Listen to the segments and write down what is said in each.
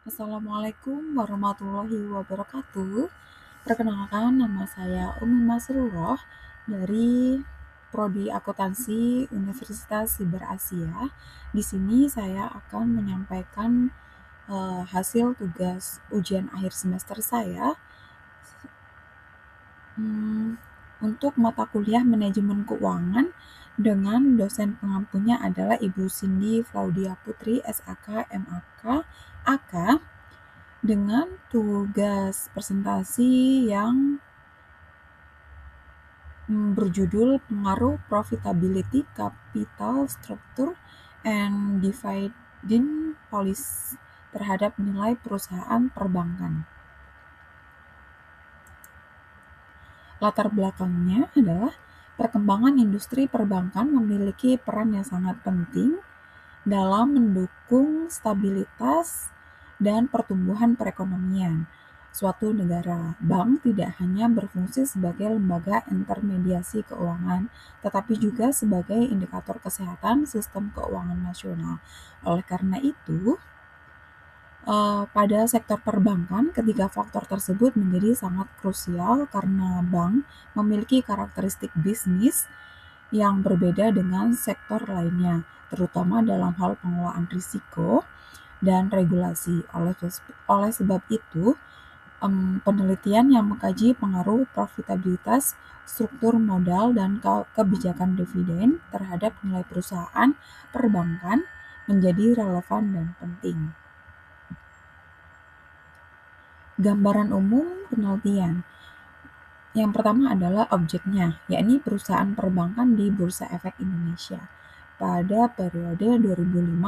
Assalamualaikum warahmatullahi wabarakatuh. Perkenalkan, nama saya Umi Masruroh dari Prodi Akuntansi Universitas Siber Asia. Di sini saya akan menyampaikan hasil tugas ujian akhir semester saya untuk mata kuliah Manajemen Keuangan dengan dosen pengampunya adalah Ibu Cindy Claudia Putri, SAK, MAK, AK, dengan tugas presentasi yang berjudul Pengaruh Profitability, Capital Structure, and Dividend Policy terhadap nilai perusahaan perbankan. Latar belakangnya adalah perkembangan industri perbankan memiliki peran yang sangat penting dalam mendukung stabilitas dan pertumbuhan perekonomian suatu negara. Bank tidak hanya berfungsi sebagai lembaga intermediasi keuangan, tetapi juga sebagai indikator kesehatan sistem keuangan nasional. Oleh karena itu, pada sektor perbankan, ketiga faktor tersebut menjadi sangat krusial karena bank memiliki karakteristik bisnis yang berbeda dengan sektor lainnya, terutama dalam hal pengelolaan risiko dan regulasi. Oleh sebab itu, penelitian yang mengkaji pengaruh profitabilitas, struktur modal, dan kebijakan dividen terhadap nilai perusahaan perbankan menjadi relevan dan penting. Gambaran umum penelitian. Yang pertama adalah objeknya, yakni perusahaan perbankan di Bursa Efek Indonesia pada periode 2005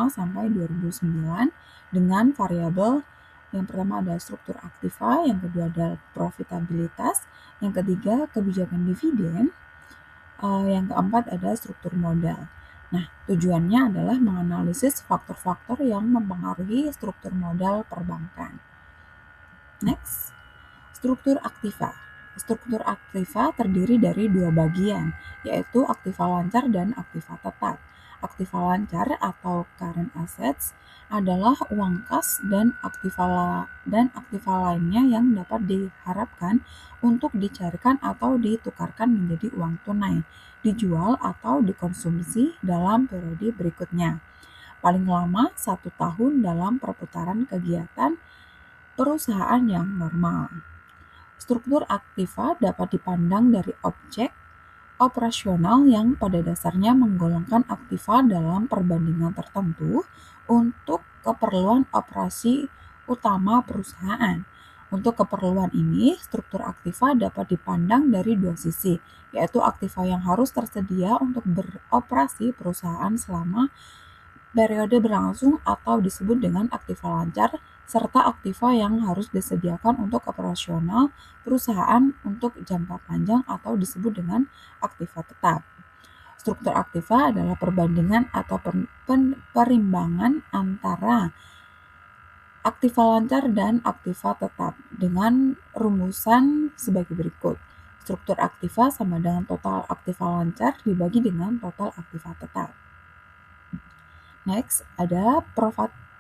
sampai 2009 dengan variabel yang pertama ada struktur aktiva, yang kedua adalah profitabilitas, yang ketiga kebijakan dividen, yang keempat ada struktur modal. Nah, tujuannya adalah menganalisis faktor-faktor yang mempengaruhi struktur modal perbankan. Next, struktur aktiva. Struktur aktiva terdiri dari dua bagian, yaitu aktiva lancar dan aktiva tetap. Aktiva lancar atau current assets adalah uang kas dan aktiva lainnya yang dapat diharapkan untuk dicarikan atau ditukarkan menjadi uang tunai, dijual atau dikonsumsi dalam periode berikutnya. Paling lama 1 tahun dalam perputaran kegiatan perusahaan yang normal. Struktur aktiva dapat dipandang dari objek operasional yang pada dasarnya menggolongkan aktiva dalam perbandingan tertentu untuk keperluan operasi utama perusahaan. Untuk keperluan ini, struktur aktiva dapat dipandang dari dua sisi, yaitu aktiva yang harus tersedia untuk beroperasi perusahaan selama periode berlangsung atau disebut dengan aktiva lancar, serta aktiva yang harus disediakan untuk operasional perusahaan untuk jangka panjang atau disebut dengan aktiva tetap. Struktur aktiva adalah perbandingan atau perimbangan antara aktiva lancar dan aktiva tetap dengan rumusan sebagai berikut. Struktur aktiva sama dengan total aktiva lancar dibagi dengan total aktiva tetap. Next, ada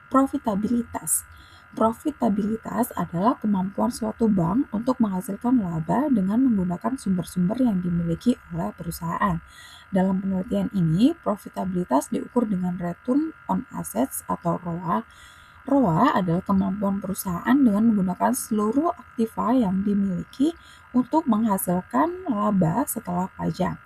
profitabilitas. Profitabilitas adalah kemampuan suatu bank untuk menghasilkan laba dengan menggunakan sumber-sumber yang dimiliki oleh perusahaan. Dalam penelitian ini, profitabilitas diukur dengan return on assets atau ROA. ROA adalah kemampuan perusahaan dengan menggunakan seluruh aktiva yang dimiliki untuk menghasilkan laba setelah pajak.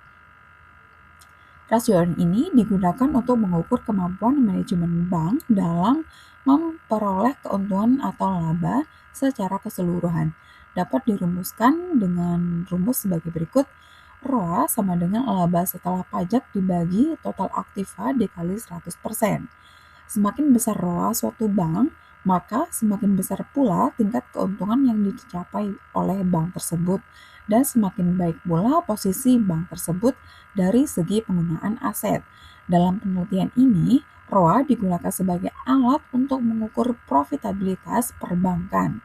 Rasio ini digunakan untuk mengukur kemampuan manajemen bank dalam memperoleh keuntungan atau laba secara keseluruhan. Dapat dirumuskan dengan rumus sebagai berikut. ROA sama dengan laba setelah pajak dibagi total aktiva dikali 100%. Semakin besar ROA suatu bank, maka semakin besar pula tingkat keuntungan yang dicapai oleh bank tersebut, dan semakin baik pula posisi bank tersebut dari segi penggunaan aset. Dalam penelitian ini, ROA digunakan sebagai alat untuk mengukur profitabilitas perbankan.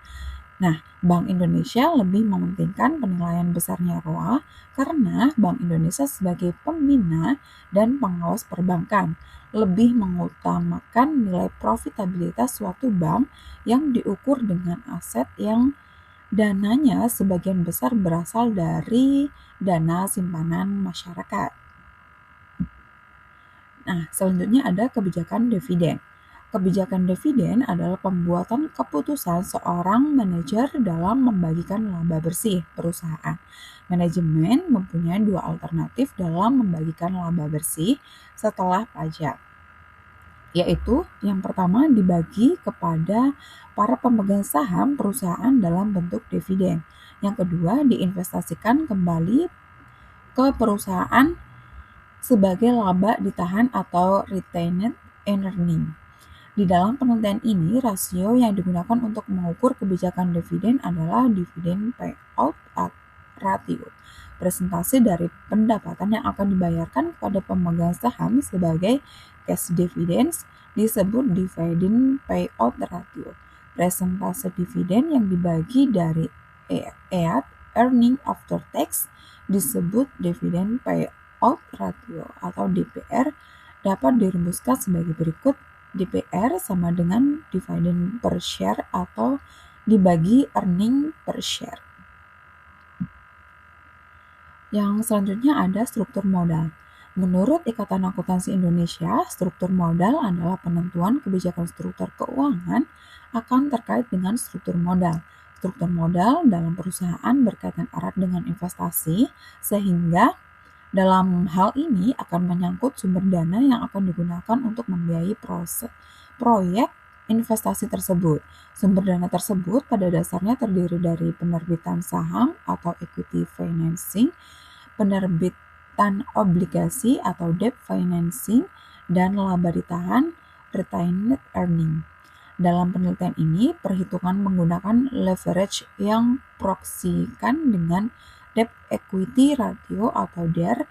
Nah, Bank Indonesia lebih mementingkan penilaian besarnya ROA karena Bank Indonesia sebagai pembina dan pengawas perbankan lebih mengutamakan nilai profitabilitas suatu bank yang diukur dengan aset yang dananya sebagian besar berasal dari dana simpanan masyarakat. Nah, selanjutnya ada kebijakan dividen. Kebijakan dividen adalah pembuatan keputusan seorang manajer dalam membagikan laba bersih perusahaan. Manajemen mempunyai dua alternatif dalam membagikan laba bersih setelah pajak, yaitu yang pertama dibagi kepada para pemegang saham perusahaan dalam bentuk dividen. Yang kedua diinvestasikan kembali ke perusahaan sebagai laba ditahan atau retained earning. Di dalam penelitian ini, rasio yang digunakan untuk mengukur kebijakan dividen adalah dividen payout ratio, presentasi dari pendapatan yang akan dibayarkan kepada pemegang saham sebagai cash dividends disebut dividen payout ratio. Presentase dividen yang dibagi dari EAT, earning after tax, disebut dividen payout ratio atau DPR, dapat dirumuskan sebagai berikut. DPR sama dengan dividen per share atau dibagi earning per share. Yang selanjutnya ada struktur modal. Menurut Ikatan Akuntansi Indonesia, struktur modal adalah penentuan kebijakan struktur keuangan akan terkait dengan struktur modal. Struktur modal dalam perusahaan berkaitan erat dengan investasi, sehingga dalam hal ini akan menyangkut sumber dana yang akan digunakan untuk membiayai proyek investasi tersebut. Sumber dana tersebut pada dasarnya terdiri dari penerbitan saham atau equity financing, penerbitan obligasi atau debt financing, dan laba ditahan retained earning. Dalam penelitian ini, perhitungan menggunakan leverage yang proksikan dengan debt equity ratio atau DER.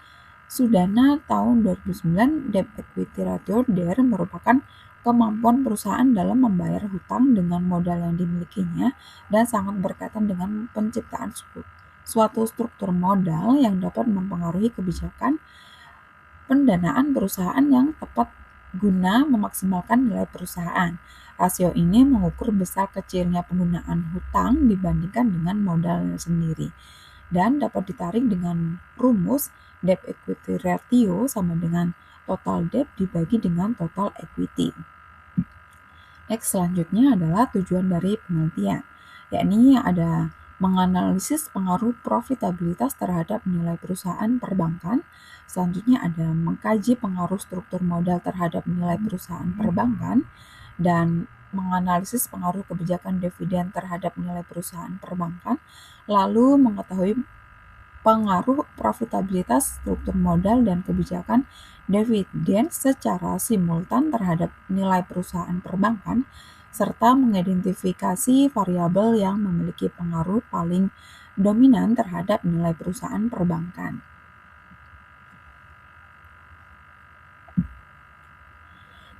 Sudana tahun 2009, debt equity ratio DER merupakan kemampuan perusahaan dalam membayar hutang dengan modal yang dimilikinya dan sangat berkaitan dengan penciptaan suatu struktur modal yang dapat mempengaruhi kebijakan pendanaan perusahaan yang tepat guna memaksimalkan nilai perusahaan. Rasio ini mengukur besar kecilnya penggunaan hutang dibandingkan dengan modalnya sendiri dan dapat ditarik dengan rumus debt equity ratio sama dengan total debt dibagi dengan total equity. Next, selanjutnya adalah tujuan dari penelitian, yakni ada menganalisis pengaruh profitabilitas terhadap nilai perusahaan perbankan. Selanjutnya ada mengkaji pengaruh struktur modal terhadap nilai perusahaan perbankan dan menganalisis pengaruh kebijakan dividen terhadap nilai perusahaan perbankan, lalu mengetahui pengaruh profitabilitas struktur modal dan kebijakan dividen secara simultan terhadap nilai perusahaan perbankan, serta mengidentifikasi variabel yang memiliki pengaruh paling dominan terhadap nilai perusahaan perbankan.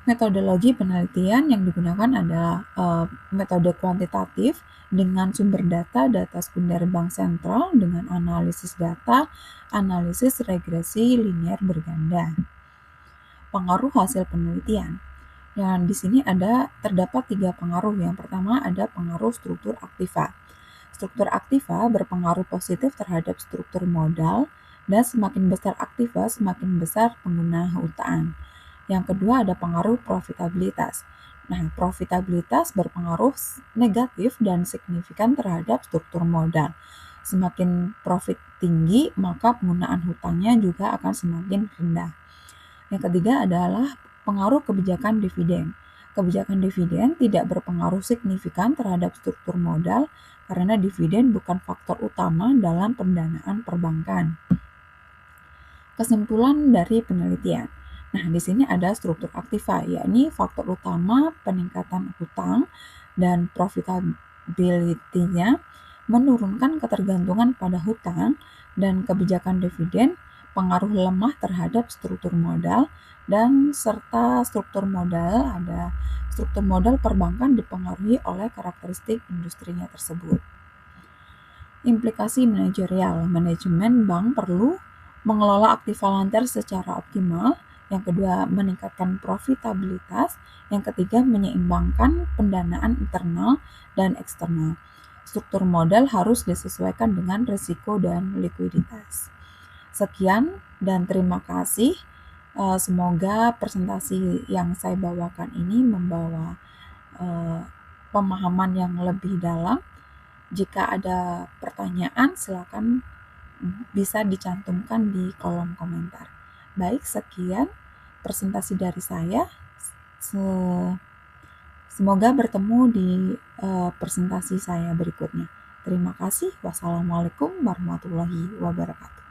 Metodologi penelitian yang digunakan adalah metode kuantitatif dengan sumber data sekunder bank sentral dengan analisis data, analisis regresi linear berganda. Pengaruh hasil penelitian. Yang di sini terdapat 3 pengaruh. Yang pertama ada pengaruh struktur aktiva. Struktur aktiva berpengaruh positif terhadap struktur modal dan semakin besar aktiva semakin besar pengguna hutang. Yang kedua ada pengaruh profitabilitas. Nah, profitabilitas berpengaruh negatif dan signifikan terhadap struktur modal. Semakin profit tinggi, maka penggunaan hutangnya juga akan semakin rendah. Yang ketiga adalah pengaruh kebijakan dividen. Kebijakan dividen tidak berpengaruh signifikan terhadap struktur modal karena dividen bukan faktor utama dalam pendanaan perbankan. Kesimpulan dari penelitian. Nah, di sini ada struktur aktiva, yakni faktor utama peningkatan hutang dan profitability-nya menurunkan ketergantungan pada hutang, dan kebijakan dividen pengaruh lemah terhadap struktur modal, dan serta struktur modal ada struktur modal perbankan dipengaruhi oleh karakteristik industrinya tersebut. Implikasi manajerial, manajemen bank perlu mengelola aktif volunteer secara optimal. Yang kedua, meningkatkan profitabilitas. Yang ketiga, menyeimbangkan pendanaan internal dan eksternal. Struktur modal harus disesuaikan dengan risiko dan likuiditas. Sekian dan terima kasih. Semoga presentasi yang saya bawakan ini membawa pemahaman yang lebih dalam. Jika ada pertanyaan, silakan bisa dicantumkan di kolom komentar. Baik, sekian presentasi dari saya. Semoga bertemu di presentasi saya berikutnya. Terima kasih. Wassalamualaikum warahmatullahi wabarakatuh.